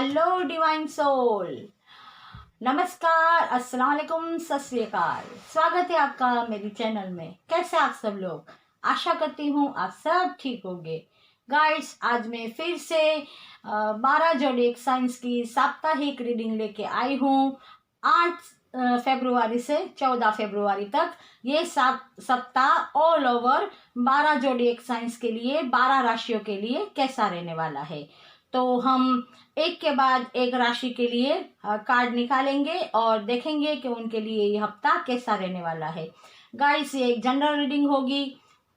Hello divine soul, नमस्कार, अस्सलाम वालेकुम, सत श्री अकाल। स्वागत है आपका मेरी चैनल में। कैसे आप सब लोग? आशा करती हूँ आप सब ठीक होंगे। गाइस, आज मैं फिर से 12 जोडिएक साइंस की साप्ताहिक रीडिंग लेके आई हूँ। 8 फरवरी से 14 फरवरी तक ये सप्ताह ऑल ओवर 12 जोडिएक साइंस के लिए, 12 राशियों के लिए कैसा रहने वाला है। तो हम एक के बाद एक राशि के लिए कार्ड निकालेंगे और देखेंगे कि उनके लिए ये हफ्ता कैसा रहने वाला है। गाइस, ये एक जनरल रीडिंग होगी,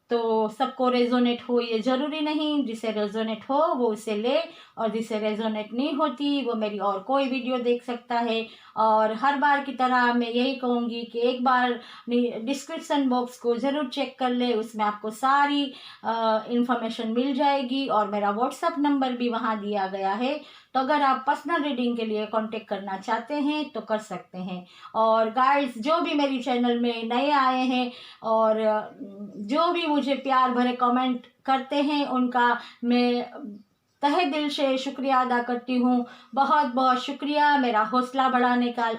तो सबको रेजोनेट हो ये जरूरी नहीं। जिसे रेजोनेट हो वो उसे ले, और जिसे रेजोनेट नहीं होती वो मेरी और कोई वीडियो देख सकता है। और हर बार की तरह मैं यही कहूँगी कि एक बार डिस्क्रिप्शन बॉक्स को ज़रूर चेक कर ले, उसमें आपको सारी इंफॉर्मेशन मिल जाएगी और मेरा व्हाट्सअप नंबर भी वहाँ दिया गया है। तो अगर आप पर्सनल रीडिंग के लिए कांटेक्ट करना चाहते हैं तो कर सकते हैं। और गाइस, जो भी मेरी चैनल में नए आए हैं और जो भी मुझे प्यार भरे कमेंट करते हैं, उनका मैं तहे दिल से शुक्रिया अदा करती हूँ। बहुत बहुत शुक्रिया मेरा हौसला बढ़ाने का।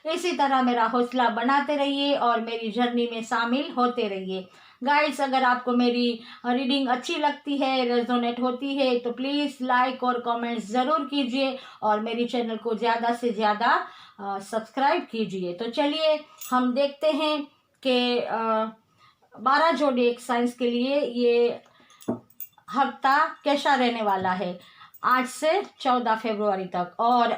इसी तरह मेरा हौसला बनाते रहिए और मेरी जर्नी में शामिल होते रहिए। गाइस, अगर आपको मेरी रीडिंग अच्छी लगती है, रेजोनेट होती है, तो प्लीज़ लाइक और कमेंट्स ज़रूर कीजिए और मेरी चैनल को ज़्यादा से ज़्यादा सब्सक्राइब कीजिए। तो चलिए हम देखते हैं कि 12 जोडिएक साइंस के लिए ये हफ्ता कैसा रहने वाला है 8 से 14 फरवरी तक। और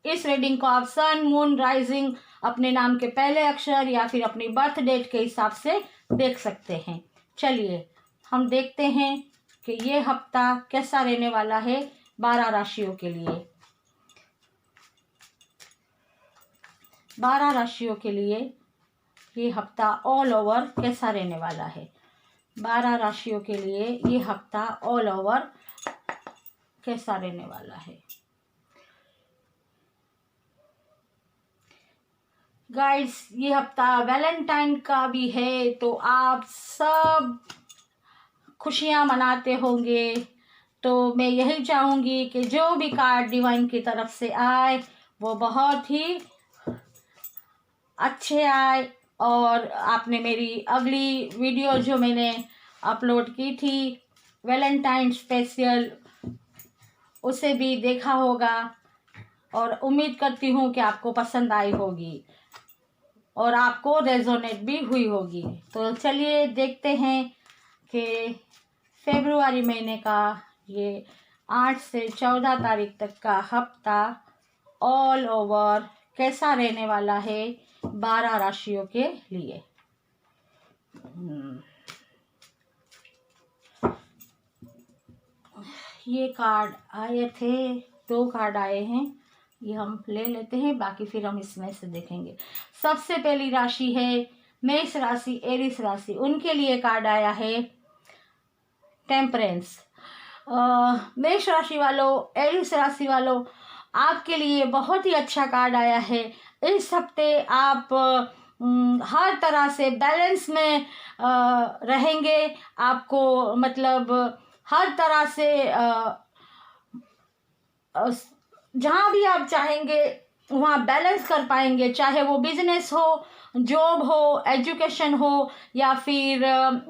इस रीडिंग को आप सन, मून, राइजिंग, अपने नाम के पहले अक्षर या फिर अपनी बर्थ डेट के हिसाब से देख सकते हैं। चलिए हम देखते हैं कि ये हफ्ता कैसा रहने वाला है 12 राशियों के लिए। 12 राशियों के लिए ये हफ्ता ऑल ओवर कैसा रहने वाला है। 12 राशियों के लिए ये हफ्ता ऑल ओवर कैसा रहने वाला है। गाइस, ये हफ्ता वैलेंटाइन का भी है, तो आप सब खुशियां मनाते होंगे। तो मैं यही चाहूँगी कि जो भी कार्ड डिवाइन की तरफ से आए वो बहुत ही अच्छे आए। और आपने मेरी अगली वीडियो जो मैंने अपलोड की थी वैलेंटाइन स्पेशल, उसे भी देखा होगा और उम्मीद करती हूँ कि आपको पसंद आई होगी और आपको रेजोनेट भी हुई होगी। तो चलिए देखते हैं कि फरवरी महीने का ये 8 से 14 तारीख तक का हफ्ता ऑल ओवर कैसा रहने वाला है 12 राशियों के लिए। ये कार्ड आए थे, 2 कार्ड आए हैं, ये हम ले लेते हैं, बाकी फिर हम इसमें से देखेंगे। सबसे पहली राशि है मेष राशि, एरिस राशि। उनके लिए कार्ड आया है टेम्परेंस। मेष राशि वालों, एरिस राशि वालों, आपके लिए बहुत ही अच्छा कार्ड आया है। इस हफ्ते आप हर तरह से बैलेंस में रहेंगे। आपको मतलब हर तरह से जहाँ भी आप चाहेंगे वहाँ बैलेंस कर पाएंगे, चाहे वो बिजनेस हो, जॉब हो, एजुकेशन हो या फिर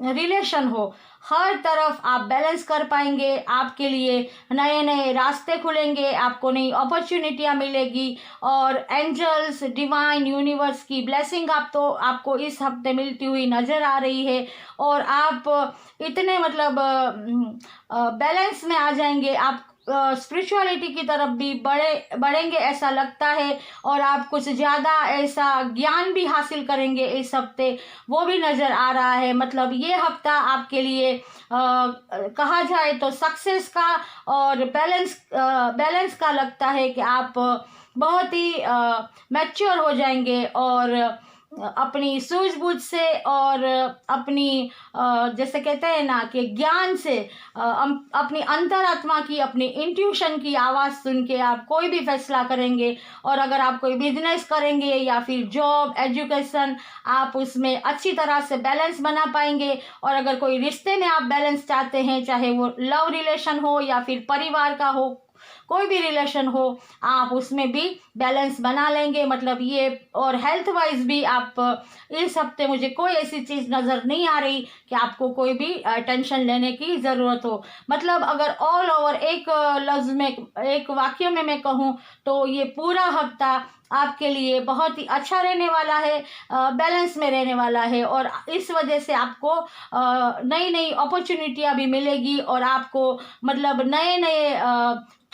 रिलेशन हो। हर तरफ आप बैलेंस कर पाएंगे। आपके लिए नए नए रास्ते खुलेंगे, आपको नई अपॉर्चुनिटियाँ मिलेगी और एंजल्स, डिवाइन, यूनिवर्स की ब्लेसिंग आपको इस हफ्ते मिलती हुई नज़र आ रही है। और आप इतने मतलब बैलेंस में आ जाएंगे, आप स्पिरिचुअलिटी की तरफ भी बढ़ेंगे ऐसा लगता है। और आप कुछ ज़्यादा ऐसा ज्ञान भी हासिल करेंगे इस हफ्ते, वो भी नज़र आ रहा है। मतलब ये हफ्ता आपके लिए कहा जाए तो सक्सेस का और बैलेंस का लगता है कि आप बहुत ही मैच्योर हो जाएंगे और अपनी सूझबूझ से और अपनी जैसे कहते हैं ना कि ज्ञान से, अपनी अंतरात्मा की, अपनी इंट्यूशन की आवाज़ सुन के आप कोई भी फैसला करेंगे। और अगर आप कोई बिजनेस करेंगे या फिर जॉब, एजुकेशन, आप उसमें अच्छी तरह से बैलेंस बना पाएंगे। और अगर कोई रिश्ते में आप बैलेंस चाहते हैं, चाहे वो लव रिलेशन हो या फिर परिवार का हो, कोई भी रिलेशन हो आप उसमें भी बैलेंस बना लेंगे, मतलब ये। और हेल्थ वाइज भी आप इस हफ्ते मुझे कोई ऐसी चीज़ नज़र नहीं आ रही कि आपको कोई भी टेंशन लेने की ज़रूरत हो। मतलब अगर ऑल ओवर एक लफ्ज़ में, एक वाक्य में मैं कहूँ तो ये पूरा हफ्ता आपके लिए बहुत ही अच्छा रहने वाला है, बैलेंस में रहने वाला है। और इस वजह से आपको नई नई अपॉर्चुनिटियाँ भी मिलेगी और आपको मतलब नए नए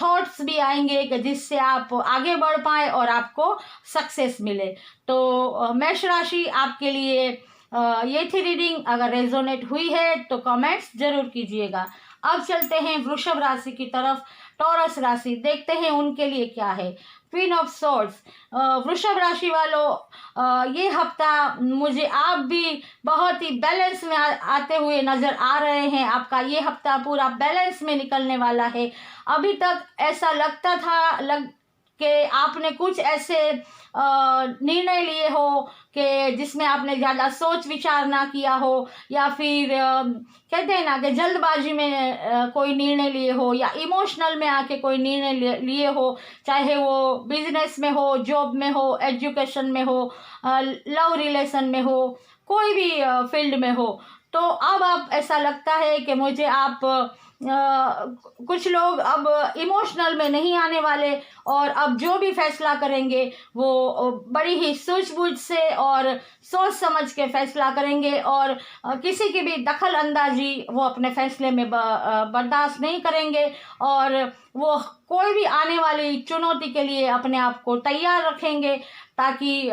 थॉट्स भी आएंगे कि जिससे आप आगे बढ़ पाए और आपको सक्सेस मिले। तो मेष राशि आपके लिए ये थी रीडिंग। अगर रेजोनेट हुई है तो कमेंट्स जरूर कीजिएगा। अब चलते हैं वृषभ राशि की तरफ। टॉरस राशि, देखते हैं उनके लिए क्या है। क्वीन ऑफ सोर्ड्स, वृषभ राशि वालों, ये हफ्ता मुझे आप भी बहुत ही बैलेंस में आते हुए नजर आ रहे हैं। आपका ये हफ्ता पूरा बैलेंस में निकलने वाला है। अभी तक ऐसा लगता था कि आपने कुछ ऐसे निर्णय लिए हो कि जिसमें आपने ज़्यादा सोच विचार ना किया हो, या फिर कहते हैं ना कि जल्दबाजी में कोई निर्णय लिए हो, या इमोशनल में आके कोई निर्णय लिए हो, चाहे वो बिजनेस में हो, जॉब में हो, एजुकेशन में हो, लव रिलेशन में हो, कोई भी फील्ड में हो। तो अब आप ऐसा लगता है कि मुझे आप कुछ लोग अब इमोशनल में नहीं आने वाले और अब जो भी फैसला करेंगे वो बड़ी ही सूझबूझ से और सोच समझ के फैसला करेंगे, और किसी की भी दखल अंदाजी वो अपने फैसले में बर्दाश्त नहीं करेंगे, और वो कोई भी आने वाली चुनौती के लिए अपने आप को तैयार रखेंगे ताकि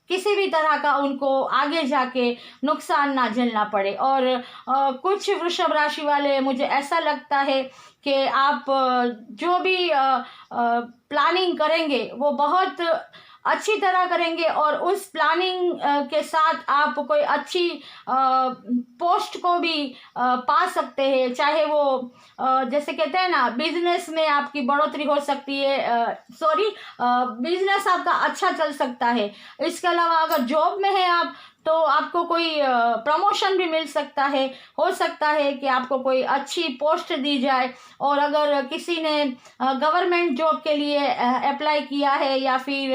किसी भी तरह का उनको आगे जाके नुकसान ना झेलना पड़े। और कुछ वृषभ राशि वाले, मुझे ऐसा लगता है कि आप जो भी प्लानिंग करेंगे वो बहुत अच्छी तरह करेंगे, और उस प्लानिंग के साथ आप कोई अच्छी पोस्ट को भी पा सकते हैं। चाहे वो जैसे कहते हैं ना, बिजनेस में आपकी बढ़ोतरी हो सकती है, बिजनेस आपका अच्छा चल सकता है। इसके अलावा अगर जॉब में है आप, तो आपको कोई प्रमोशन भी मिल सकता है। हो सकता है कि आपको कोई अच्छी पोस्ट दी जाए। और अगर किसी ने गवर्नमेंट जॉब के लिए अप्लाई किया है या फिर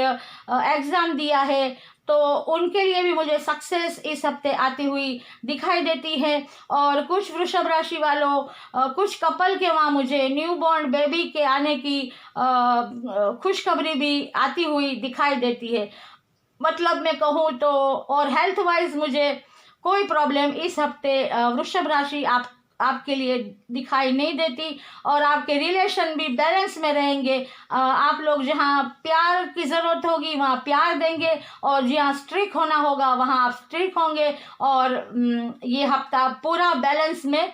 एग्ज़ाम दिया है, तो उनके लिए भी मुझे सक्सेस इस हफ्ते आती हुई दिखाई देती है। और कुछ वृषभ राशि वालों, कुछ कपल के वहाँ मुझे न्यू बॉर्न बेबी के आने की खुशखबरी भी आती हुई दिखाई देती है। मतलब मैं कहूँ तो, और हेल्थ वाइज मुझे कोई प्रॉब्लम इस हफ्ते वृषभ राशि आपके लिए दिखाई नहीं देती, और आपके रिलेशन भी बैलेंस में रहेंगे। आप लोग जहाँ प्यार की ज़रूरत होगी वहाँ प्यार देंगे, और जहाँ स्ट्रिक्ट होना होगा वहाँ आप स्ट्रिक्ट होंगे। और ये हफ्ता पूरा बैलेंस में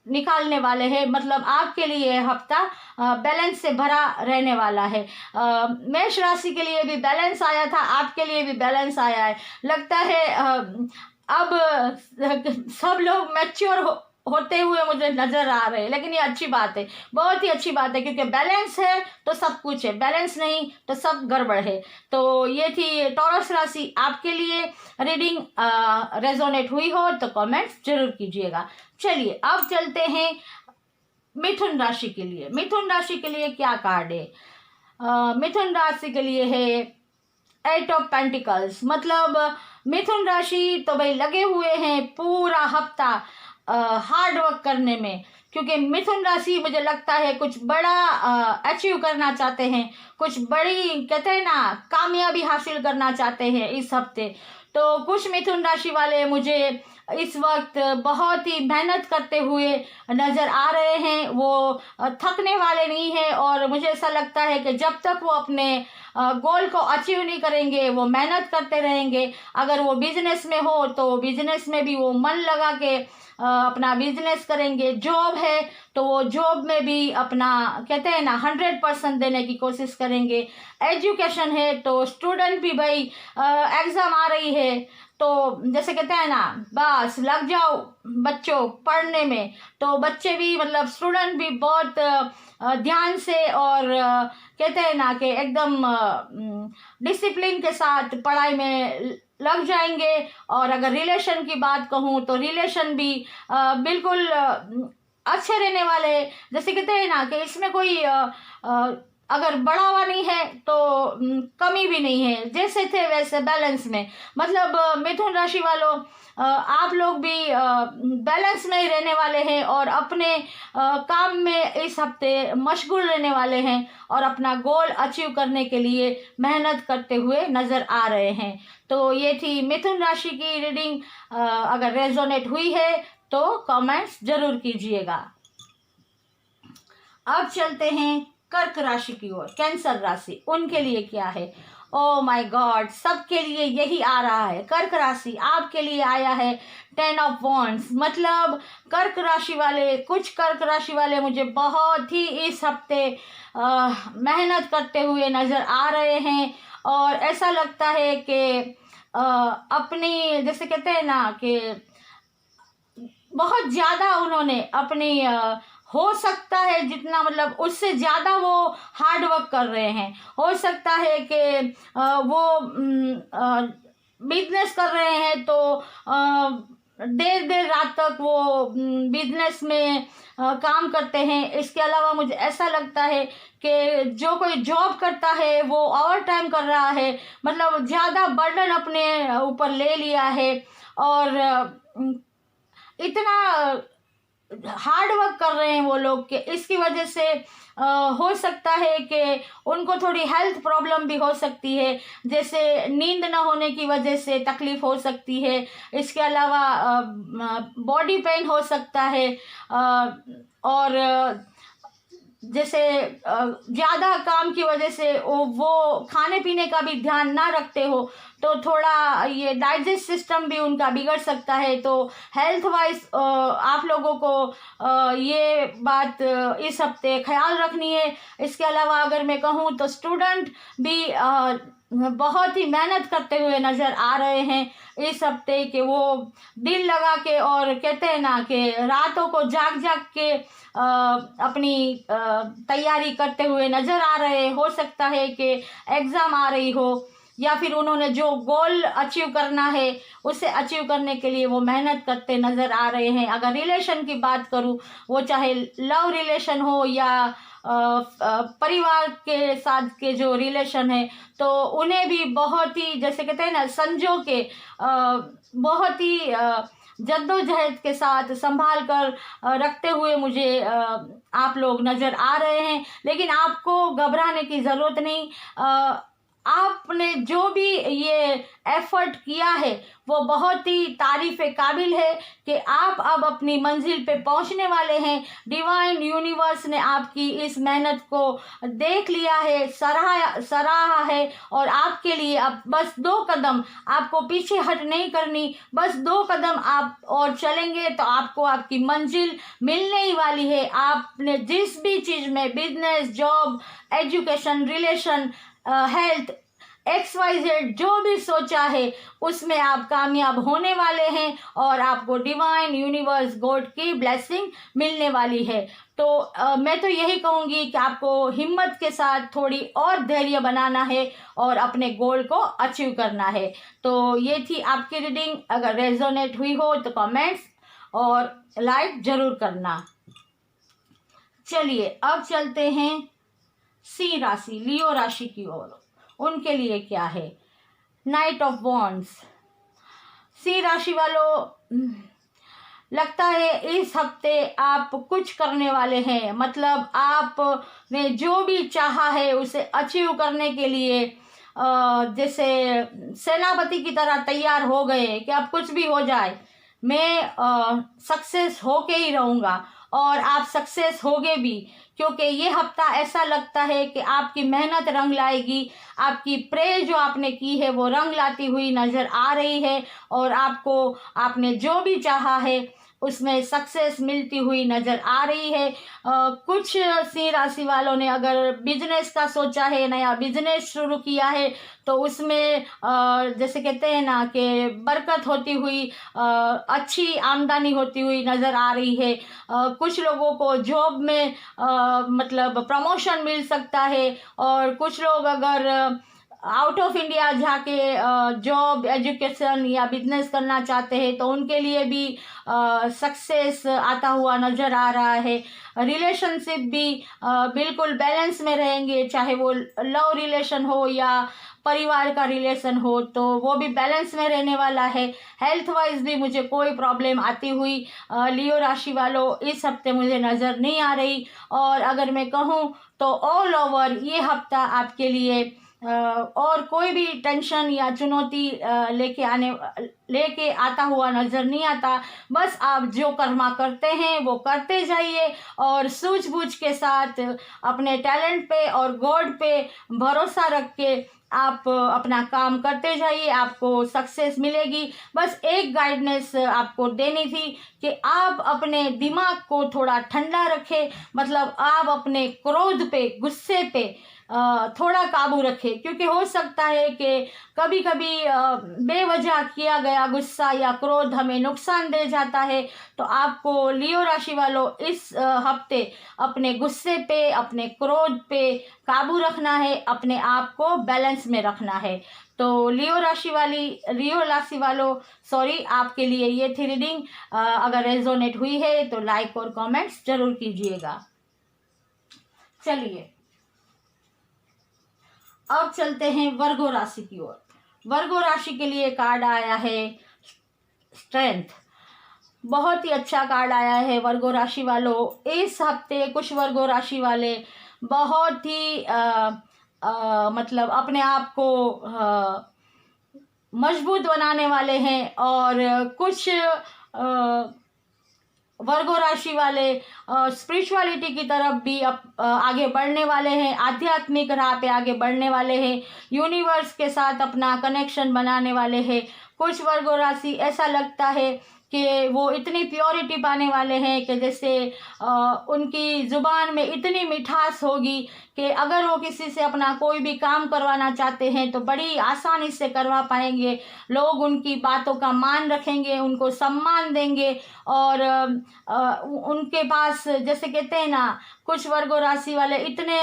निकालने वाले हैं। मतलब आपके लिए हफ्ता बैलेंस से भरा रहने वाला है। मेष राशि के लिए भी बैलेंस आया था, आपके लिए भी बैलेंस आया है। लगता है अब सब लोग मैच्योर होते हुए मुझे नजर आ रहे हैं, लेकिन ये अच्छी बात है, बहुत ही अच्छी बात है, क्योंकि बैलेंस है तो सब कुछ है, बैलेंस नहीं तो सब गड़बड़ है। तो ये थी टॉरस राशि आपके लिए रीडिंग। रेजोनेट हुई हो तो कमेंट्स जरूर कीजिएगा। चलिए अब चलते हैं मिथुन राशि के लिए। मिथुन राशि के लिए क्या कार्ड है? मिथुन राशि के लिए है 8 ऑफ पेंटिकल्स। मतलब मिथुन राशि तो भाई लगे हुए हैं पूरा हफ्ता हार्ड वर्क करने में, क्योंकि मिथुन राशि मुझे लगता है कुछ बड़ा अचीव करना चाहते हैं, कुछ बड़ी कहते हैं ना कामयाबी हासिल करना चाहते हैं इस हफ्ते। तो कुछ मिथुन राशि वाले मुझे इस वक्त बहुत ही मेहनत करते हुए नज़र आ रहे हैं। वो थकने वाले नहीं हैं, और मुझे ऐसा लगता है कि जब तक वो अपने गोल को अचीव नहीं करेंगे वो मेहनत करते रहेंगे। अगर वो बिजनेस में हो तो बिजनेस में भी वो मन लगा के अपना बिजनेस करेंगे। जॉब है तो वो जॉब में भी अपना कहते हैं ना 100% देने की कोशिश करेंगे। एजुकेशन है तो स्टूडेंट भी भाई एग्ज़ाम आ रही है तो जैसे कहते हैं ना, बस लग जाओ बच्चों पढ़ने में। तो बच्चे भी मतलब स्टूडेंट भी बहुत ध्यान से और कहते हैं ना कि एकदम डिसिप्लिन के साथ पढ़ाई में लग जाएंगे। और अगर रिलेशन की बात कहूँ तो रिलेशन भी बिल्कुल अच्छे रहने वाले, जैसे कहते हैं ना कि इसमें कोई अगर बढ़ावा नहीं है तो कमी भी नहीं है, जैसे थे वैसे बैलेंस में। मतलब मिथुन राशि वालों, आप लोग भी बैलेंस में ही रहने वाले हैं और अपने काम में इस हफ्ते मशगूल रहने वाले हैं और अपना गोल अचीव करने के लिए मेहनत करते हुए नज़र आ रहे हैं। तो ये थी मिथुन राशि की रीडिंग। अगर रेजोनेट हुई है तो कमेंट्स जरूर कीजिएगा। अब चलते हैं कर्क राशि की ओर। कैंसर राशि, उनके लिए क्या है? ओ माय गॉड, सबके लिए यही आ रहा है। कर्क राशि, आपके लिए आया है 10 ऑफ वॉन्ड्स। मतलब कर्क राशि वाले, कुछ कर्क राशि वाले मुझे बहुत ही इस हफ्ते मेहनत करते हुए नज़र आ रहे हैं और ऐसा लगता है कि अपनी, जैसे कहते हैं ना कि बहुत ज़्यादा उन्होंने अपनी हो सकता है जितना, मतलब उससे ज़्यादा वो हार्ड वर्क कर रहे हैं। हो सकता है कि वो बिजनेस कर रहे हैं तो देर देर रात तक वो बिजनेस में काम करते हैं। इसके अलावा मुझे ऐसा लगता है कि जो कोई जॉब करता है वो ओवर टाइम कर रहा है, मतलब ज़्यादा बर्डन अपने ऊपर ले लिया है और इतना हार्ड वर्क कर रहे हैं वो लोग कि इसकी वजह से हो सकता है कि उनको थोड़ी हेल्थ प्रॉब्लम भी हो सकती है, जैसे नींद न होने की वजह से तकलीफ हो सकती है। इसके अलावा बॉडी पेन हो सकता है और जैसे ज़्यादा काम की वजह से वो खाने पीने का भी ध्यान ना रखते हो तो थोड़ा ये डाइजेस्ट सिस्टम भी उनका बिगड़ सकता है। तो हेल्थ वाइज आप लोगों को ये बात इस हफ्ते ख्याल रखनी है। इसके अलावा अगर मैं कहूँ तो स्टूडेंट भी बहुत ही मेहनत करते हुए नज़र आ रहे हैं इस हफ्ते के। वो दिल लगा के और कहते हैं ना कि रातों को जाग जाग के अपनी तैयारी करते हुए नज़र आ रहे। हो सकता है कि एग्ज़ाम आ रही हो या फिर उन्होंने जो गोल अचीव करना है उसे अचीव करने के लिए वो मेहनत करते नज़र आ रहे हैं। अगर रिलेशन की बात करूँ, वो चाहे लव रिलेशन हो या परिवार के साथ के जो रिलेशन है, तो उन्हें भी बहुत ही, जैसे कहते हैं ना, संजो के बहुत ही जद्दोजहद के साथ संभाल कर रखते हुए मुझे आप लोग नज़र आ रहे हैं। लेकिन आपको घबराने की ज़रूरत नहीं। आपने जो भी ये एफर्ट किया है वो बहुत ही तारीफ़ काबिल है कि आप अब अपनी मंजिल पे पहुंचने वाले हैं। डिवाइन यूनिवर्स ने आपकी इस मेहनत को देख लिया है, सराहा है और आपके लिए अब बस 2 कदम, आपको पीछे हट नहीं करनी, बस 2 कदम आप और चलेंगे तो आपको आपकी मंजिल मिलने ही वाली है। आपने जिस भी चीज़ में, business, job, education, relation, health, XYZ जो भी सोचा है उसमें आप कामयाब होने वाले हैं और आपको डिवाइन यूनिवर्स गॉड की ब्लेसिंग मिलने वाली है। तो मैं तो यही कहूँगी कि आपको हिम्मत के साथ थोड़ी और धैर्य बनाना है और अपने गोल को अचीव करना है। तो ये थी आपकी रीडिंग। अगर रेजोनेट हुई हो तो कमेंट्स और लाइक ज़रूर करना। चलिए अब चलते हैं सी राशि, लियो राशि की ओर। उनके लिए क्या है? Night of wands. सी राशि वालों, लगता है इस हफ्ते आप कुछ करने वाले हैं। मतलब आपने जो भी चाहा है उसे अचीव करने के लिए जैसे सेनापति की तरह तैयार हो गए कि अब कुछ भी हो जाए मैं सक्सेस होके ही रहूँगा और आप सक्सेस होगे भी, क्योंकि ये हफ्ता ऐसा लगता है कि आपकी मेहनत रंग लाएगी। आपकी प्रे जो आपने की है वो रंग लाती हुई नज़र आ रही है और आपको आपने जो भी चाहा है उसमें सक्सेस मिलती हुई नज़र आ रही है। कुछ सिंह राशि वालों ने अगर बिजनेस का सोचा है, नया बिजनेस शुरू किया है, तो उसमें जैसे कहते हैं ना कि बरकत होती हुई, अच्छी आमदनी होती हुई नज़र आ रही है। कुछ लोगों को जॉब में मतलब प्रमोशन मिल सकता है और कुछ लोग अगर आउट ऑफ इंडिया जाके जॉब, एजुकेशन या बिजनेस करना चाहते हैं तो उनके लिए भी सक्सेस आता हुआ नज़र आ रहा है। रिलेशनशिप भी बिल्कुल बैलेंस में रहेंगे, चाहे वो लव रिलेशन हो या परिवार का रिलेशन हो, तो वो भी बैलेंस में रहने वाला है। हेल्थ वाइज भी मुझे कोई प्रॉब्लम आती हुई लियो राशि वालों इस हफ्ते मुझे नज़र नहीं आ रही। और अगर मैं कहूँ तो ऑल ओवर ये हफ्ता आपके लिए और कोई भी टेंशन या चुनौती लेके आता हुआ नज़र नहीं आता। बस आप जो कर्मा करते हैं वो करते जाइए और सूझबूझ के साथ अपने टैलेंट पे और गॉड पे भरोसा रख के आप अपना काम करते जाइए, आपको सक्सेस मिलेगी। बस एक गाइडेंस आपको देनी थी कि आप अपने दिमाग को थोड़ा ठंडा रखें, मतलब आप अपने क्रोध पे, गुस्से पे थोड़ा काबू रखें, क्योंकि हो सकता है कि कभी कभी बेवजह किया गया गुस्सा या क्रोध हमें नुकसान दे जाता है। तो आपको लियो राशि वालों इस हफ्ते अपने गुस्से पे, अपने क्रोध पे काबू रखना है, अपने आप को बैलेंस में रखना है। तो लियो राशि वालों आपके लिए ये थी रीडिंग। अगर रेजोनेट हुई है तो लाइक और कमेंट्स जरूर कीजिएगा। चलिए अब चलते हैं वर्गो राशि की ओर। वर्गो राशि के लिए कार्ड आया है स्ट्रेंथ। बहुत ही अच्छा कार्ड आया है वर्गो राशि वालों। इस हफ्ते कुछ वर्गो राशि वाले बहुत ही मतलब अपने आप को मजबूत बनाने वाले हैं, और कुछ वर्गो राशि वाले स्पिरिचुअलिटी की तरफ भी आगे बढ़ने वाले हैं, आध्यात्मिक राह पे आगे बढ़ने वाले हैं, यूनिवर्स के साथ अपना कनेक्शन बनाने वाले हैं। कुछ वर्गो राशि ऐसा लगता है कि वो इतनी प्योरिटी पाने वाले हैं कि जैसे उनकी ज़ुबान में इतनी मिठास होगी कि अगर वो किसी से अपना कोई भी काम करवाना चाहते हैं तो बड़ी आसानी से करवा पाएंगे। लोग उनकी बातों का मान रखेंगे, उनको सम्मान देंगे, और उनके पास जैसे कहते हैं ना, कुछ वर्गो राशि वाले इतने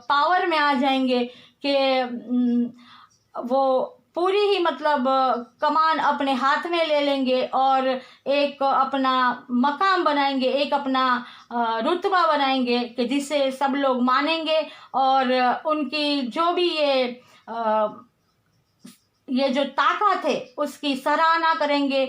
पावर में आ जाएंगे कि वो पूरी ही मतलब कमान अपने हाथ में ले लेंगे और एक अपना मकाम बनाएंगे, एक अपना रुतबा बनाएंगे कि जिसे सब लोग मानेंगे, और उनकी जो भी ये जो ताकत है उसकी सराहना करेंगे,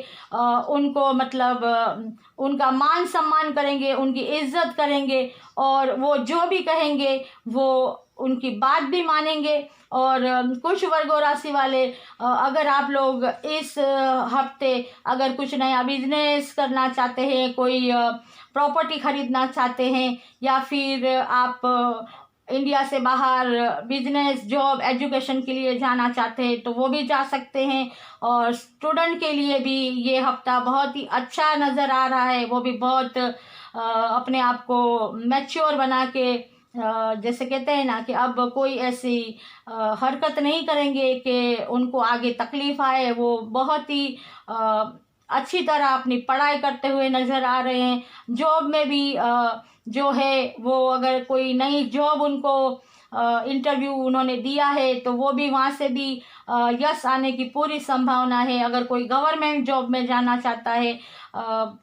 उनको मतलब उनका मान सम्मान करेंगे, उनकी इज्जत करेंगे, और वो जो भी कहेंगे वो उनकी बात भी मानेंगे। और कुछ वर्गो राशि वाले अगर आप लोग इस हफ्ते अगर कुछ नया बिजनेस करना चाहते हैं, कोई प्रॉपर्टी खरीदना चाहते हैं, या फिर आप इंडिया से बाहर बिजनेस, जॉब, एजुकेशन के लिए जाना चाहते हैं तो वो भी जा सकते हैं। और स्टूडेंट के लिए भी ये हफ्ता बहुत ही अच्छा नज़र आ रहा है। वो भी बहुत अपने आप को मैच्योर बना के जैसे कहते हैं ना कि अब कोई ऐसी हरकत नहीं करेंगे कि उनको आगे तकलीफ आए। वो बहुत ही अच्छी तरह अपनी पढ़ाई करते हुए नज़र आ रहे हैं। जॉब में भी जो है वो अगर कोई नई जॉब उनको इंटरव्यू उन्होंने दिया है तो वो भी वहाँ से भी यस आने की पूरी संभावना है। अगर कोई गवर्नमेंट जॉब में जाना चाहता है,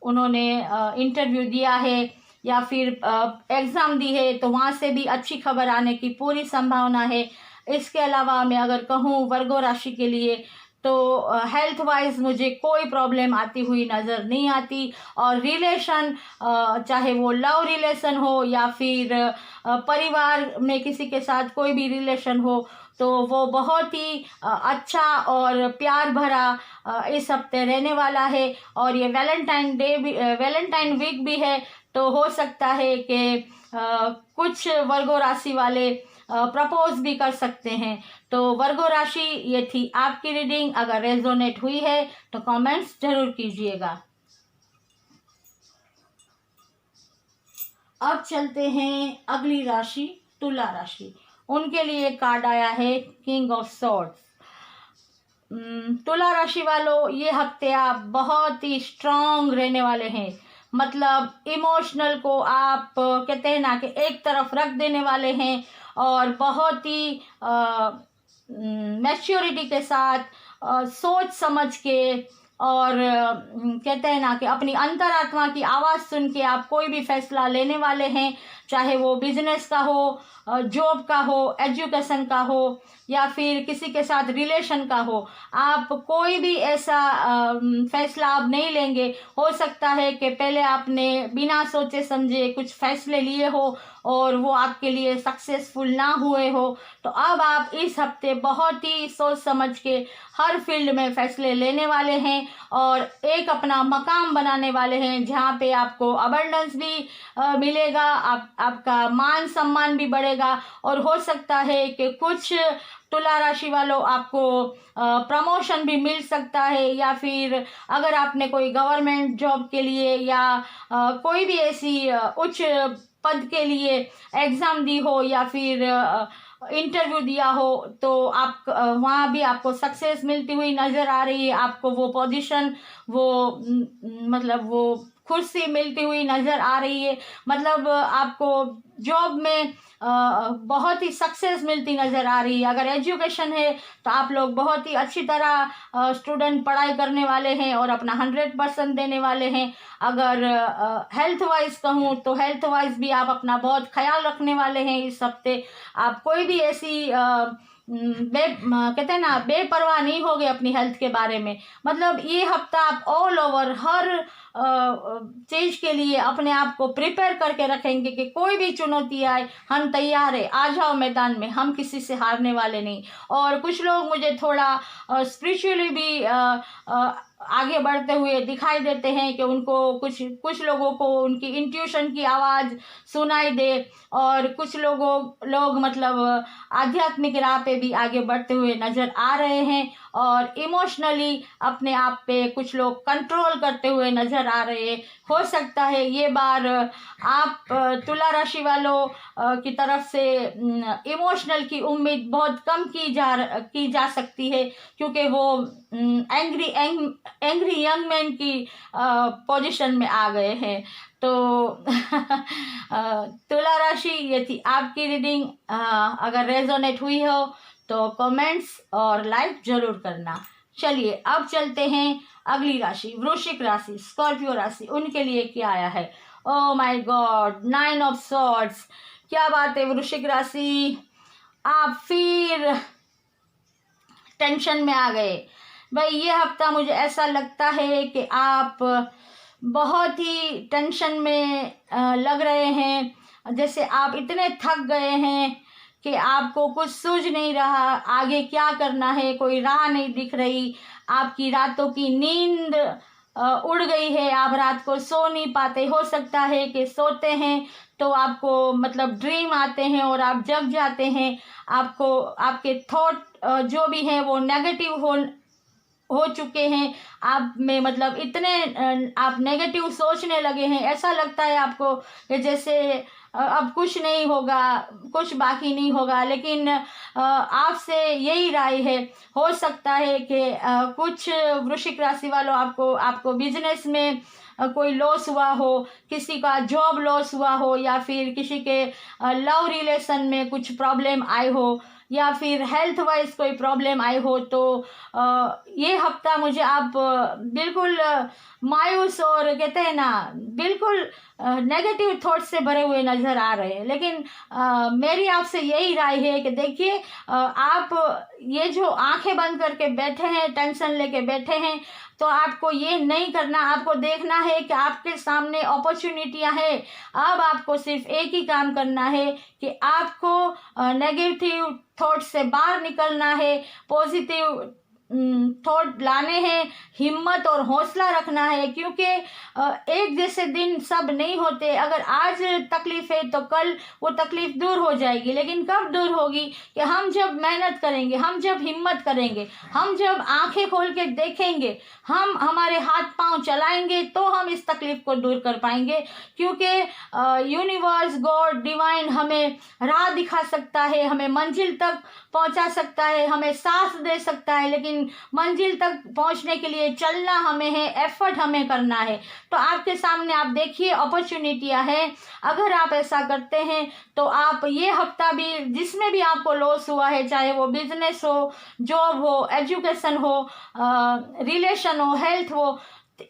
उन्होंने इंटरव्यू दिया है या फिर एग्ज़ाम दी है, तो वहाँ से भी अच्छी खबर आने की पूरी संभावना है। इसके अलावा मैं अगर कहूँ वर्गो राशि के लिए तो हेल्थ वाइज मुझे कोई प्रॉब्लम आती हुई नज़र नहीं आती। और रिलेशन, चाहे वो लव रिलेशन हो या फिर परिवार में किसी के साथ कोई भी रिलेशन हो, तो वो बहुत ही अच्छा और प्यार भरा इस हफ्ते रहने वाला है। और ये वैलेंटाइन वीक भी है, तो हो सकता है कि कुछ वर्गो राशि वाले प्रपोज भी कर सकते हैं। तो वर्गो राशि ये थी आपकी रीडिंग। अगर रेजोनेट हुई है तो कमेंट्स जरूर कीजिएगा। अब चलते हैं अगली राशि तुला राशि। उनके लिए कार्ड आया है किंग ऑफ सॉर्ड्स। तुला राशि वालों ये हफ्ते आप बहुत ही स्ट्रांग रहने वाले हैं। मतलब इमोशनल को आप कहते हैं ना कि एक तरफ रख देने वाले हैं, और बहुत ही मैच्योरिटी के साथ, सोच समझ के, और कहते हैं ना कि अपनी अंतरात्मा की आवाज़ सुन के आप कोई भी फैसला लेने वाले हैं, चाहे वो बिजनेस का हो, जॉब का हो, एजुकेशन का हो, या फिर किसी के साथ रिलेशन का हो। आप कोई भी ऐसा फैसला आप नहीं लेंगे। हो सकता है कि पहले आपने बिना सोचे समझे कुछ फैसले लिए हो और वो आपके लिए सक्सेसफुल ना हुए हो, तो अब आप इस हफ्ते बहुत ही सोच समझ के हर फील्ड में फैसले लेने वाले हैं और एक अपना मकाम बनाने वाले हैं जहाँ पे आपको अबंडेंस भी मिलेगा, आपका मान सम्मान भी बढ़ेगा, और हो सकता है कि कुछ तुला राशि वालों आपको प्रमोशन भी मिल सकता है, या फिर अगर आपने कोई गवर्नमेंट जॉब के लिए या कोई भी ऐसी उच्च पद के लिए एग्ज़ाम दी हो या फिर इंटरव्यू दिया हो, तो आप वहाँ भी आपको सक्सेस मिलती हुई नज़र आ रही है। आपको वो पोजीशन, वो मतलब वो कुर्सी मिलती हुई नज़र आ रही है। मतलब आपको जॉब में बहुत ही सक्सेस मिलती नज़र आ रही है। अगर एजुकेशन है तो आप लोग बहुत ही अच्छी तरह स्टूडेंट पढ़ाई करने वाले हैं और अपना 100% देने वाले हैं। अगर हेल्थ वाइज कहूँ तो हेल्थ वाइज भी आप अपना बहुत ख्याल रखने वाले हैं इस हफ्ते। आप कोई भी ऐसी कहते हैं ना बेपरवाह नहीं होगे अपनी हेल्थ के बारे में। मतलब ये हफ्ता आप ऑल ओवर हर चीज़ के लिए अपने आप को प्रिपेयर करके रखेंगे कि कोई भी चुनौती आए हम तैयार है, आ जाओ मैदान में, हम किसी से हारने वाले नहीं। और कुछ लोग मुझे थोड़ा स्पिरिचुअली भी आगे बढ़ते हुए दिखाई देते हैं कि उनको कुछ लोगों को उनकी इंट्यूशन की आवाज़ सुनाई दे, और कुछ लोग मतलब आध्यात्मिक राह पे भी आगे बढ़ते हुए नज़र आ रहे हैं, और इमोशनली अपने आप पे कुछ लोग कंट्रोल करते हुए नज़र आ रहे हैं। हो सकता है ये बार आप तुला राशि वालों की तरफ से इमोशनल की उम्मीद बहुत कम की जा सकती है, क्योंकि वो एंग्री यंग मैन की पोजीशन में आ गए हैं। तो तुला राशि, ये थी आपकी रीडिंग। अगर रेजोनेट हुई हो तो कमेंट्स और लाइक जरूर करना। चलिए अब चलते हैं अगली राशि, वृश्चिक राशि, स्कॉर्पियो राशि, उनके लिए क्या आया है। Oh my God, 9 of swords. क्या बात है वृश्चिक राशि, आप फिर टेंशन में आ गए। भाई ये हफ्ता मुझे ऐसा लगता है कि आप बहुत ही टेंशन में लग रहे हैं, जैसे आप इतने थक गए हैं कि आपको कुछ सूझ नहीं रहा आगे क्या करना है, कोई राह नहीं दिख रही। आपकी रातों की नींद उड़ गई है, आप रात को सो नहीं पाते। हो सकता है कि सोते हैं तो आपको मतलब ड्रीम आते हैं और आप जग जाते हैं। आपको आपके थॉट जो भी हैं वो नेगेटिव हो चुके हैं आप में, मतलब इतने आप नेगेटिव सोचने लगे हैं। ऐसा लगता है आपको कि जैसे अब कुछ नहीं होगा, कुछ बाकी नहीं होगा। लेकिन आपसे यही राय है, हो सकता है कि कुछ वृश्चिक राशि वालों आपको बिजनेस में कोई लॉस हुआ हो, किसी का जॉब लॉस हुआ हो, या फिर किसी के लव रिलेशन में कुछ प्रॉब्लम आए हो, या फिर हेल्थ वाइज कोई प्रॉब्लम आई हो। तो ये हफ्ता मुझे आप बिल्कुल मायूस और कहते हैं ना बिल्कुल नेगेटिव थॉट से भरे हुए नज़र आ रहे हैं। लेकिन मेरी आपसे यही राय है कि देखिए, आप ये जो आंखें बंद करके बैठे हैं, टेंशन लेके बैठे हैं, तो आपको ये नहीं करना। आपको देखना है कि आपके सामने अपॉर्चुनिटियां हैं। अब आपको सिर्फ एक ही काम करना है कि आपको नेगेटिव थॉट से बाहर निकलना है, पॉजिटिव थॉट लाने हैं, हिम्मत और हौसला रखना है। क्योंकि एक जैसे दिन सब नहीं होते। अगर आज तकलीफ है तो कल वो तकलीफ दूर हो जाएगी। लेकिन कब दूर होगी? कि हम जब मेहनत करेंगे, हम जब हिम्मत करेंगे, हम जब आंखें खोल के देखेंगे, हम हमारे हाथ पांव चलाएंगे, तो हम इस तकलीफ को दूर कर पाएंगे। क्योंकि यूनिवर्स, गॉड, डिवाइन हमें राह दिखा सकता है, हमें मंजिल तक पहुंचा सकता है, हमें सांस दे सकता है, लेकिन मंजिल तक पहुंचने के लिए चलना हमें है, एफर्ट हमें करना है। तो आपके सामने आप देखिए अपॉर्चुनिटियां हैं। अगर आप ऐसा करते हैं तो आप ये हफ्ता भी जिसमें भी आपको लॉस हुआ है, चाहे वो बिजनेस हो, जॉब हो, एजुकेशन हो, रिलेशन हो, हेल्थ हो,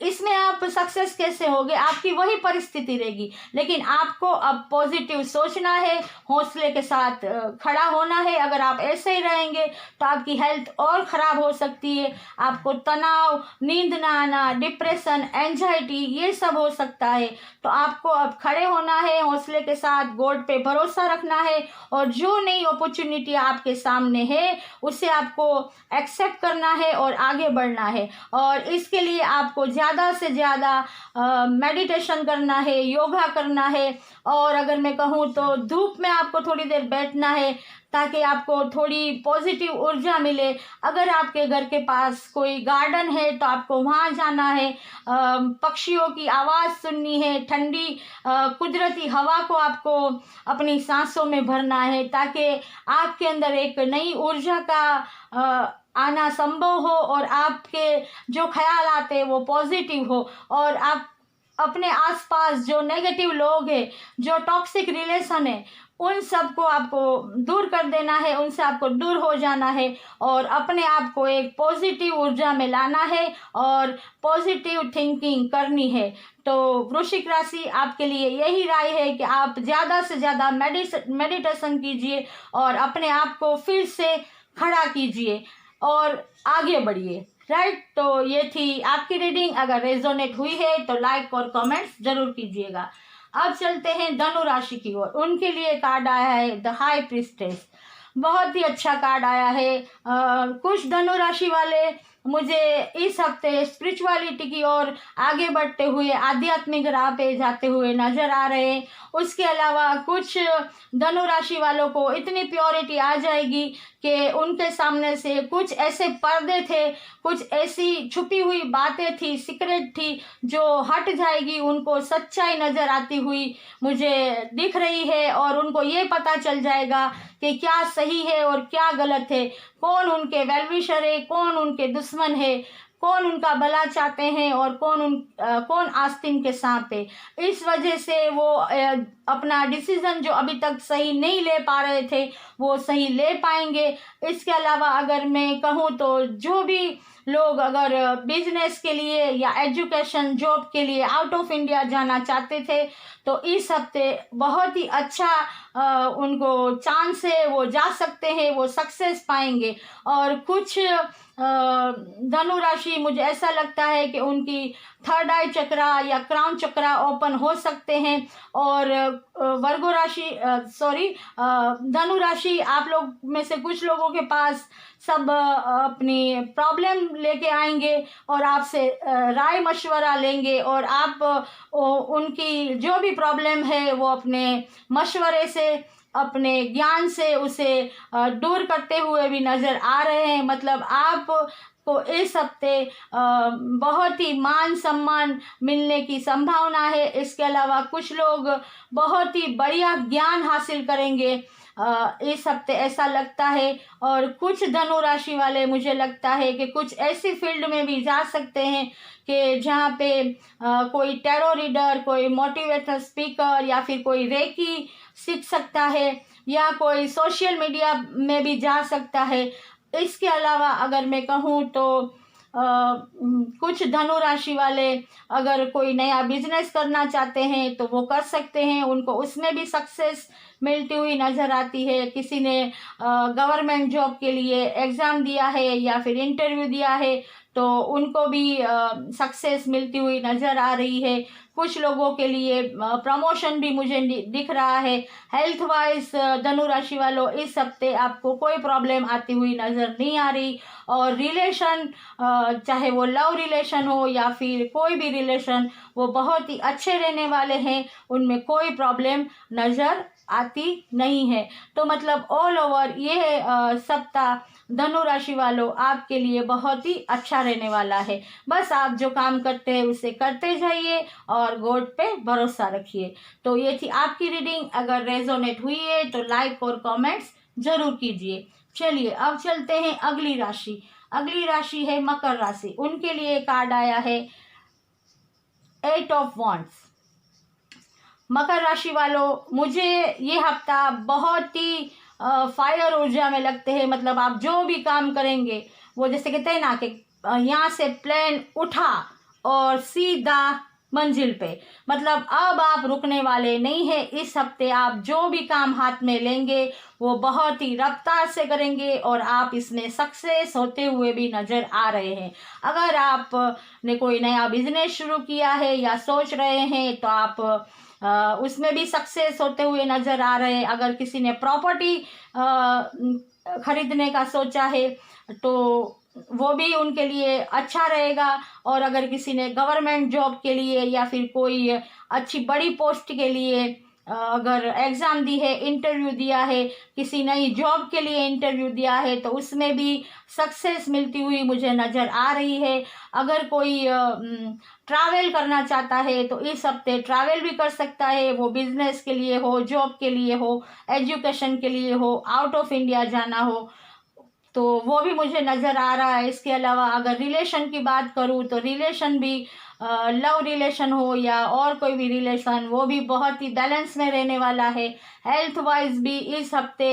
इसमें आप सक्सेस कैसे होगे? आपकी वही परिस्थिति रहेगी, लेकिन आपको अब पॉजिटिव सोचना है, हौसले के साथ खड़ा होना है। अगर आप ऐसे ही रहेंगे तो आपकी हेल्थ और ख़राब हो सकती है, आपको तनाव, नींद ना आना, डिप्रेशन, एंजाइटी, ये सब हो सकता है। तो आपको अब खड़े होना है, हौसले के साथ गॉड पे भरोसा रखना है, और जो नई अपॉर्चुनिटी आपके सामने है उसे आपको एक्सेप्ट करना है और आगे बढ़ना है। और इसके लिए आपको ज़्यादा से ज़्यादा मेडिटेशन करना है, योगा करना है, और अगर मैं कहूँ तो धूप में आपको थोड़ी देर बैठना है ताकि आपको थोड़ी पॉजिटिव ऊर्जा मिले। अगर आपके घर के पास कोई गार्डन है तो आपको वहाँ जाना है, पक्षियों की आवाज़ सुननी है, ठंडी कुदरती हवा को आपको अपनी सांसों में भरना है, ताकि आपके अंदर एक नई ऊर्जा का आना संभव हो, और आपके जो ख्याल आते हैं वो पॉजिटिव हो, और आप अपने आसपास जो नेगेटिव लोग हैं, जो टॉक्सिक रिलेशन है, उन सब को आपको दूर कर देना है, उनसे आपको दूर हो जाना है, और अपने आप को एक पॉजिटिव ऊर्जा में लाना है और पॉजिटिव थिंकिंग करनी है। तो वृश्चिक राशि, आपके लिए यही राय है कि आप ज़्यादा से ज़्यादा मेडिटेशन कीजिए और अपने आप को फिर से खड़ा कीजिए और आगे बढ़िए। राइट, तो ये थी आपकी रीडिंग। अगर रेजोनेट हुई है तो लाइक और कमेंट्स जरूर कीजिएगा। अब चलते हैं धनु राशि की ओर। उनके लिए कार्ड आया है द हाई प्रीस्टेस। बहुत ही अच्छा कार्ड आया है। कुछ धनु राशि वाले मुझे इस हफ्ते स्पिरिचुअलिटी की ओर आगे बढ़ते हुए, आध्यात्मिक राह पे जाते हुए नजर आ रहे हैं। उसके अलावा कुछ धनु राशि वालों को इतनी प्योरिटी आ जाएगी कि उनके सामने से कुछ ऐसे पर्दे थे, कुछ ऐसी छुपी हुई बातें थी, सीक्रेट थी, जो हट जाएगी। उनको सच्चाई नजर आती हुई मुझे दिख रही है, और उनको ये पता चल जाएगा कि क्या सही है और क्या गलत है, कौन उनके वेलविशर है, कौन उनके दुश्मन है, कौन उनका भला चाहते हैं और कौन आस्तीन के सांप है। इस वजह से वो अपना डिसीजन जो अभी तक सही नहीं ले पा रहे थे वो सही ले पाएंगे। इसके अलावा अगर मैं कहूँ तो जो भी लोग अगर बिजनेस के लिए या एजुकेशन, जॉब के लिए आउट ऑफ इंडिया जाना चाहते थे तो इस हफ्ते बहुत ही अच्छा उनको चांस है, वो जा सकते हैं, वो सक्सेस पाएंगे। और कुछ धनु राशि, मुझे ऐसा लगता है कि उनकी थर्ड आई चक्रा या क्राउन चक्रा ओपन हो सकते हैं। और वर्गो राशि धनु राशि, आप लोग में से कुछ लोगों के पास सब अपनी प्रॉब्लम लेके आएंगे और आपसे राय मशवरा लेंगे, और आप उनकी जो भी प्रॉब्लम है वो अपने मशवरे से, अपने ज्ञान से उसे दूर करते हुए भी नजर आ रहे हैं। मतलब आप को इस हफ्ते बहुत ही मान सम्मान मिलने की संभावना है। इसके अलावा कुछ लोग बहुत ही बढ़िया ज्ञान हासिल करेंगे इस हफ्ते, ऐसा लगता है। और कुछ धनु राशि वाले, मुझे लगता है कि कुछ ऐसी फील्ड में भी जा सकते हैं कि जहाँ पे कोई टैरो रीडर, कोई मोटिवेशनल स्पीकर या फिर कोई रेकी सीख सकता है, या कोई सोशल मीडिया में भी जा सकता है। इसके अलावा अगर मैं कहूँ तो कुछ धनु राशि वाले अगर कोई नया बिजनेस करना चाहते हैं तो वो कर सकते हैं, उनको उसमें भी सक्सेस मिलती हुई नज़र आती है। किसी ने गवर्नमेंट जॉब के लिए एग्ज़ाम दिया है या फिर इंटरव्यू दिया है तो उनको भी सक्सेस मिलती हुई नज़र आ रही है। कुछ लोगों के लिए प्रमोशन भी मुझे दिख रहा है। हेल्थ वाइज धनु राशि वालों, इस हफ्ते आपको कोई प्रॉब्लम आती हुई नज़र नहीं आ रही। और रिलेशन, चाहे वो लव रिलेशन हो या फिर कोई भी रिलेशन, वो बहुत ही अच्छे रहने वाले हैं, उनमें कोई प्रॉब्लम नज़र आती नहीं है। तो मतलब ऑल ओवर ये सप्ताह धनु राशि वालों आपके लिए बहुत ही अच्छा रहने वाला है। बस आप जो काम करते हैं उसे करते जाइए और गॉड पे भरोसा रखिए। तो ये थी आपकी रीडिंग। अगर रेजोनेट हुई है तो लाइक और कमेंट्स जरूर कीजिए। चलिए अब चलते हैं अगली राशि। अगली राशि है मकर राशि। उनके लिए कार्ड आया है 8 ऑफ वॉन्ड्स। मकर राशि वालों, मुझे ये हफ्ता बहुत ही फायर ऊर्जा में लगते हैं। मतलब आप जो भी काम करेंगे वो जैसे कहते हैं ना कि यहाँ से प्लेन उठा और सीधा मंजिल पे। मतलब अब आप रुकने वाले नहीं है। इस हफ्ते आप जो भी काम हाथ में लेंगे वो बहुत ही रफ्तार से करेंगे और आप इसमें सक्सेस होते हुए भी नजर आ रहे हैं। अगर आप ने कोई नया बिजनेस शुरू किया है या सोच रहे हैं तो आप उसमें भी सक्सेस होते हुए नजर आ रहे हैं। अगर किसी ने प्रॉपर्टी खरीदने का सोचा है तो वो भी उनके लिए अच्छा रहेगा। और अगर किसी ने गवर्नमेंट जॉब के लिए या फिर कोई अच्छी बड़ी पोस्ट के लिए अगर एग्ज़ाम दी है, इंटरव्यू दिया है, किसी नई जॉब के लिए इंटरव्यू दिया है तो उसमें भी सक्सेस मिलती हुई मुझे नज़र आ रही है। अगर कोई ट्रैवल करना चाहता है तो इस हफ्ते ट्रैवल भी कर सकता है। वो बिजनेस के लिए हो, जॉब के लिए हो, एजुकेशन के लिए हो, आउट ऑफ इंडिया जाना हो तो वो भी मुझे नज़र आ रहा है। इसके अलावा अगर रिलेशन की बात करूँ तो रिलेशन भी लव रिलेशन हो या और कोई भी रिलेशन, वो भी बहुत ही बैलेंस में रहने वाला है। हेल्थ वाइज भी इस हफ्ते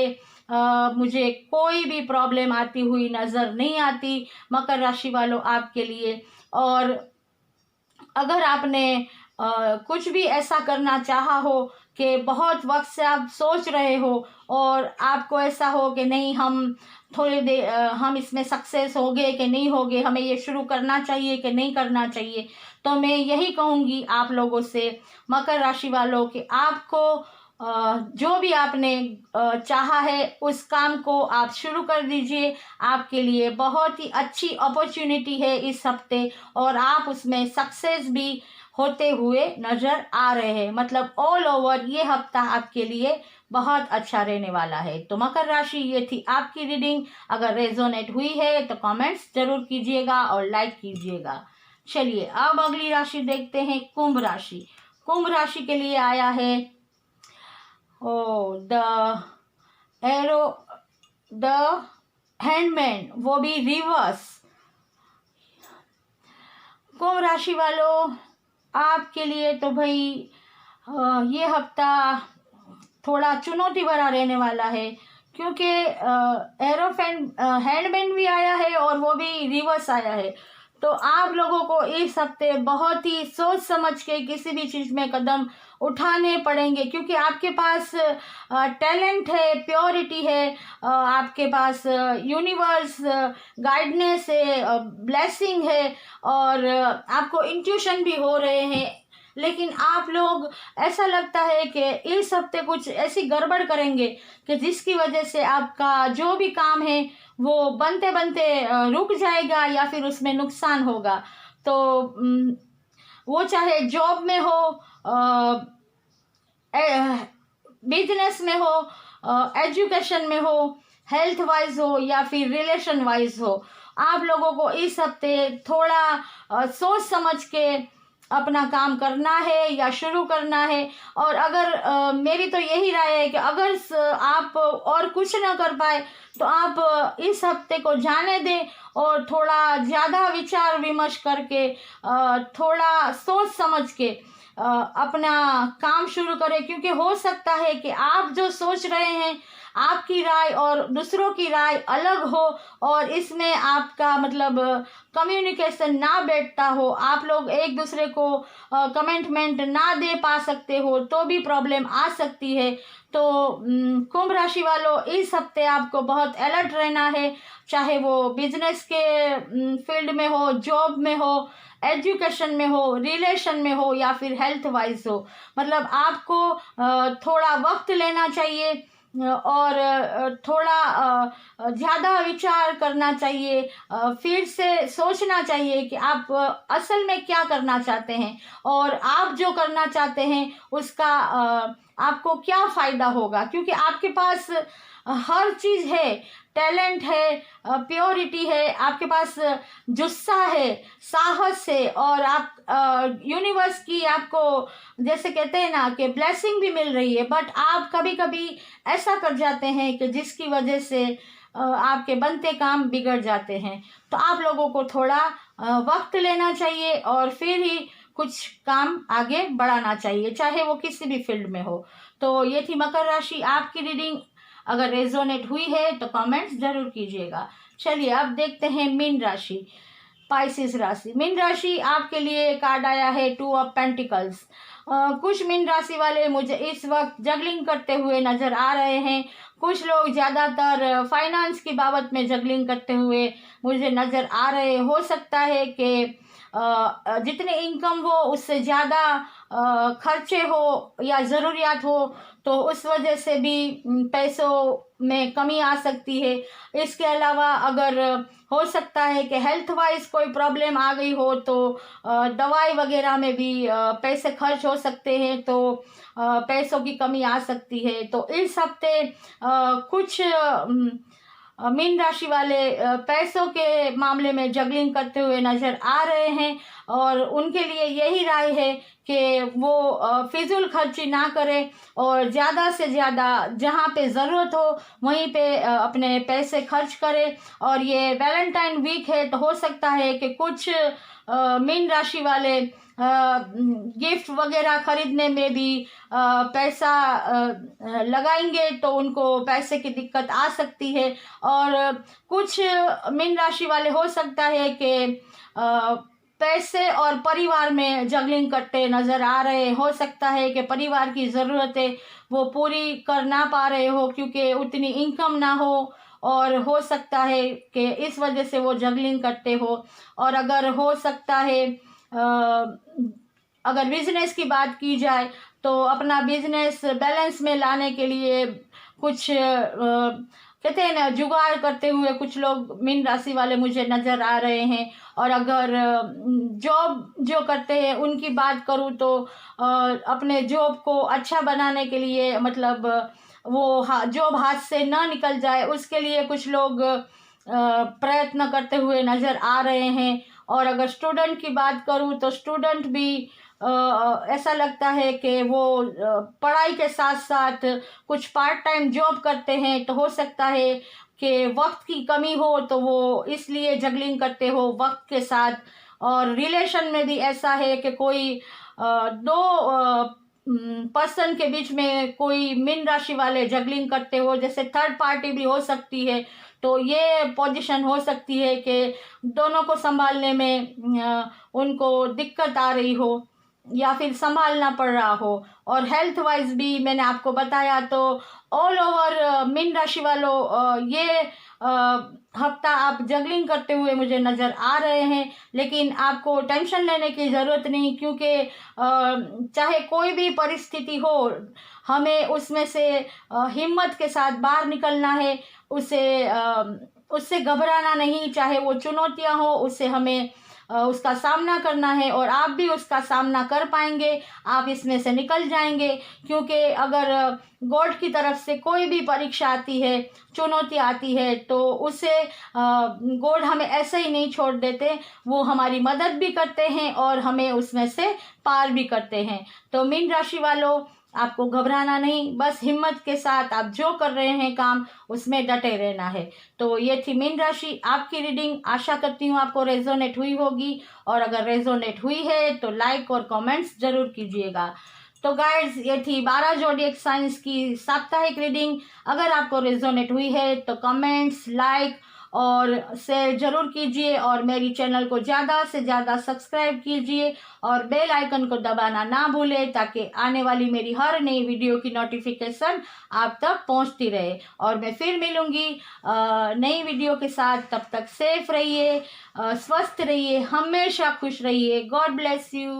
मुझे कोई भी प्रॉब्लम आती हुई नज़र नहीं आती मकर राशि वालों आपके लिए। और अगर आपने कुछ भी ऐसा करना चाहा हो कि बहुत वक्त से आप सोच रहे हो और आपको ऐसा हो कि नहीं हम थोड़ी देर हम इसमें सक्सेस होंगे कि नहीं होंगे, हमें ये शुरू करना चाहिए कि नहीं करना चाहिए, तो मैं यही कहूँगी आप लोगों से मकर राशि वालों कि आपको जो भी आपने चाहा है उस काम को आप शुरू कर दीजिए। आपके लिए बहुत ही अच्छी अपॉर्चुनिटी है इस हफ्ते और आप उसमें सक्सेस भी होते हुए नजर आ रहे हैं। मतलब ऑल ओवर ये हफ्ता आपके लिए बहुत अच्छा रहने वाला है। तो मकर राशि, ये थी आपकी रीडिंग। अगर रेजोनेट हुई है तो कमेंट्स जरूर कीजिएगा और लाइक कीजिएगा। चलिए अब अगली राशि देखते हैं, कुंभ राशि। कुंभ राशि के लिए आया है द एरो द हैंडमैन, वो भी रिवर्स। कुंभ राशि वालों आपके लिए तो भाई ये हफ्ता थोड़ा चुनौती भरा रहने वाला है क्योंकि एरोफेन हैंडमैन भी आया है और वो भी रिवर्स आया है। तो आप लोगों को इस हफ्ते बहुत ही सोच समझ के किसी भी चीज़ में कदम उठाने पड़ेंगे क्योंकि आपके पास टैलेंट है, प्योरिटी है, आपके पास यूनिवर्स गाइडनेस है, ब्लेसिंग है और आपको इंट्यूशन भी हो रहे हैं। लेकिन आप लोग ऐसा लगता है कि इस हफ्ते कुछ ऐसी गड़बड़ करेंगे कि जिसकी वजह से आपका जो भी काम है वो बनते बनते रुक जाएगा या फिर उसमें नुकसान होगा। तो वो चाहे जॉब में हो, बिजनेस में हो, एजुकेशन में हो, हेल्थ वाइज हो या फिर रिलेशन वाइज हो, आप लोगों को इस हफ्ते थोड़ा सोच समझ के अपना काम करना है या शुरू करना है। और अगर मेरी तो यही राय है कि अगर आप और कुछ ना कर पाए तो आप इस हफ्ते को जाने दें और थोड़ा ज़्यादा विचार विमर्श करके थोड़ा सोच समझ के अपना काम शुरू करें। क्योंकि हो सकता है कि आप जो सोच रहे हैं आपकी राय और दूसरों की राय अलग हो और इसमें आपका मतलब कम्युनिकेशन ना बैठता हो, आप लोग एक दूसरे को कमेंटमेंट ना दे पा सकते हो तो भी प्रॉब्लम आ सकती है। तो कुंभ राशि वालों इस हफ्ते आपको बहुत अलर्ट रहना है, चाहे वो बिजनेस के फील्ड में हो, जॉब में हो, एजुकेशन में हो, रिलेशन में हो या फिर हेल्थ वाइज हो। मतलब आपको थोड़ा वक्त लेना चाहिए और थोड़ा ज़्यादा विचार करना चाहिए, फिर से सोचना चाहिए कि आप असल में क्या करना चाहते हैं और आप जो करना चाहते हैं उसका आपको क्या फ़ायदा होगा। क्योंकि आपके पास हर चीज़ है, टैलेंट है, प्योरिटी है, आपके पास जुस्सा है, साहस है और आप यूनिवर्स की आपको जैसे कहते हैं ना कि ब्लेसिंग भी मिल रही है। बट आप कभी कभी ऐसा कर जाते हैं कि जिसकी वजह से आपके बनते काम बिगड़ जाते हैं। तो आप लोगों को थोड़ा वक्त लेना चाहिए और फिर ही कुछ काम आगे बढ़ाना चाहिए, चाहे वो किसी भी फील्ड में हो। तो ये थी मकर राशि आपकी रीडिंग। अगर रेजोनेट हुई है तो कमेंट्स जरूर कीजिएगा। चलिए अब देखते हैं मीन राशि, पाइसिस राशि। मीन राशि आपके लिए कार्ड आया है 2 ऑफ पेंटिकल्स। कुछ मीन राशि वाले मुझे इस वक्त जगलिंग करते हुए नजर आ रहे हैं। कुछ लोग ज़्यादातर फाइनेंस की बाबत में जगलिंग करते हुए मुझे नज़र आ रहे। हो सकता है कि जितने इनकम हो उससे ज़्यादा खर्चे हो या ज़रूरियात हो, तो उस वजह से भी पैसों में कमी आ सकती है। इसके अलावा अगर हो सकता है कि हेल्थ वाइज कोई प्रॉब्लम आ गई हो तो दवाई वगैरह में भी पैसे खर्च हो सकते हैं, तो पैसों की कमी आ सकती है। तो इस हफ्ते कुछ मीन राशि वाले पैसों के मामले में जगलिंग करते हुए नजर आ रहे हैं और उनके लिए यही राय है कि वो फिजूल खर्ची ना करें और ज़्यादा से ज़्यादा जहाँ पे ज़रूरत हो वहीं पे अपने पैसे खर्च करें। और ये वैलेंटाइन वीक है तो हो सकता है कि कुछ मीन राशि वाले गिफ्ट वगैरह खरीदने में भी पैसा लगाएंगे तो उनको पैसे की दिक्कत आ सकती है। और कुछ मीन राशि वाले हो सकता है कि पैसे और परिवार में जगलिंग करते नज़र आ रहे। हो सकता है कि परिवार की ज़रूरतें वो पूरी कर ना पा रहे हो क्योंकि उतनी इनकम ना हो, और हो सकता है कि इस वजह से वो जगलिंग करते हो। और अगर हो सकता है अगर बिजनेस की बात की जाए तो अपना बिजनेस बैलेंस में लाने के लिए कुछ कहते हैं ना जुगाड़ करते हुए कुछ लोग मीन राशि वाले मुझे नज़र आ रहे हैं। और अगर जॉब जो करते हैं उनकी बात करूँ तो अपने जॉब को अच्छा बनाने के लिए, मतलब वो जॉब हाथ से ना निकल जाए उसके लिए कुछ लोग प्रयत्न करते हुए नज़र आ रहे हैं। और अगर स्टूडेंट की बात करूँ तो स्टूडेंट भी ऐसा लगता है कि वो पढ़ाई के साथ साथ कुछ पार्ट टाइम जॉब करते हैं। तो हो सकता है कि वक्त की कमी हो तो वो इसलिए जगलिंग करते हो वक्त के साथ। और रिलेशन में भी ऐसा है कि कोई दो पर्सन के बीच में कोई मीन राशि वाले जगलिंग करते हो, जैसे थर्ड पार्टी भी हो सकती है। तो ये पोजीशन हो सकती है कि दोनों को संभालने में उनको दिक्कत आ रही हो या फिर संभालना पड़ रहा हो। और हेल्थ वाइज भी मैंने आपको बताया। तो ऑल ओवर मीन राशि वालों ये हफ्ता आप जगलिंग करते हुए मुझे नज़र आ रहे हैं, लेकिन आपको टेंशन लेने की ज़रूरत नहीं क्योंकि चाहे कोई भी परिस्थिति हो हमें उसमें से हिम्मत के साथ बाहर निकलना है। उससे घबराना नहीं, चाहे वो चुनौतियां हो उससे हमें उसका सामना करना है और आप भी उसका सामना कर पाएंगे, आप इसमें से निकल जाएंगे। क्योंकि अगर गॉड की तरफ से कोई भी परीक्षा आती है, चुनौती आती है, तो उससे गॉड हमें ऐसे ही नहीं छोड़ देते, वो हमारी मदद भी करते हैं और हमें उसमें से पार भी करते हैं। तो मीन राशि वालों आपको घबराना नहीं, बस हिम्मत के साथ आप जो कर रहे हैं काम उसमें डटे रहना है। तो ये थी मीन राशि आपकी रीडिंग। आशा करती हूँ आपको रेजोनेट हुई होगी और अगर रेजोनेट हुई है तो लाइक और कमेंट्स जरूर कीजिएगा। तो गाइड्स ये थी 12 ज़ोडिएक साइंस की साप्ताहिक रीडिंग। अगर आपको रेजोनेट हुई है तो कमेंट्स, लाइक और शेयर जरूर कीजिए और मेरी चैनल को ज़्यादा से ज़्यादा सब्सक्राइब कीजिए और बेल आइकन को दबाना ना भूलें ताकि आने वाली मेरी हर नई वीडियो की नोटिफिकेशन आप तक पहुंचती रहे। और मैं फिर मिलूंगी नई वीडियो के साथ। तब तक सेफ रहिए, स्वस्थ रहिए, हमेशा खुश रहिए। God bless you.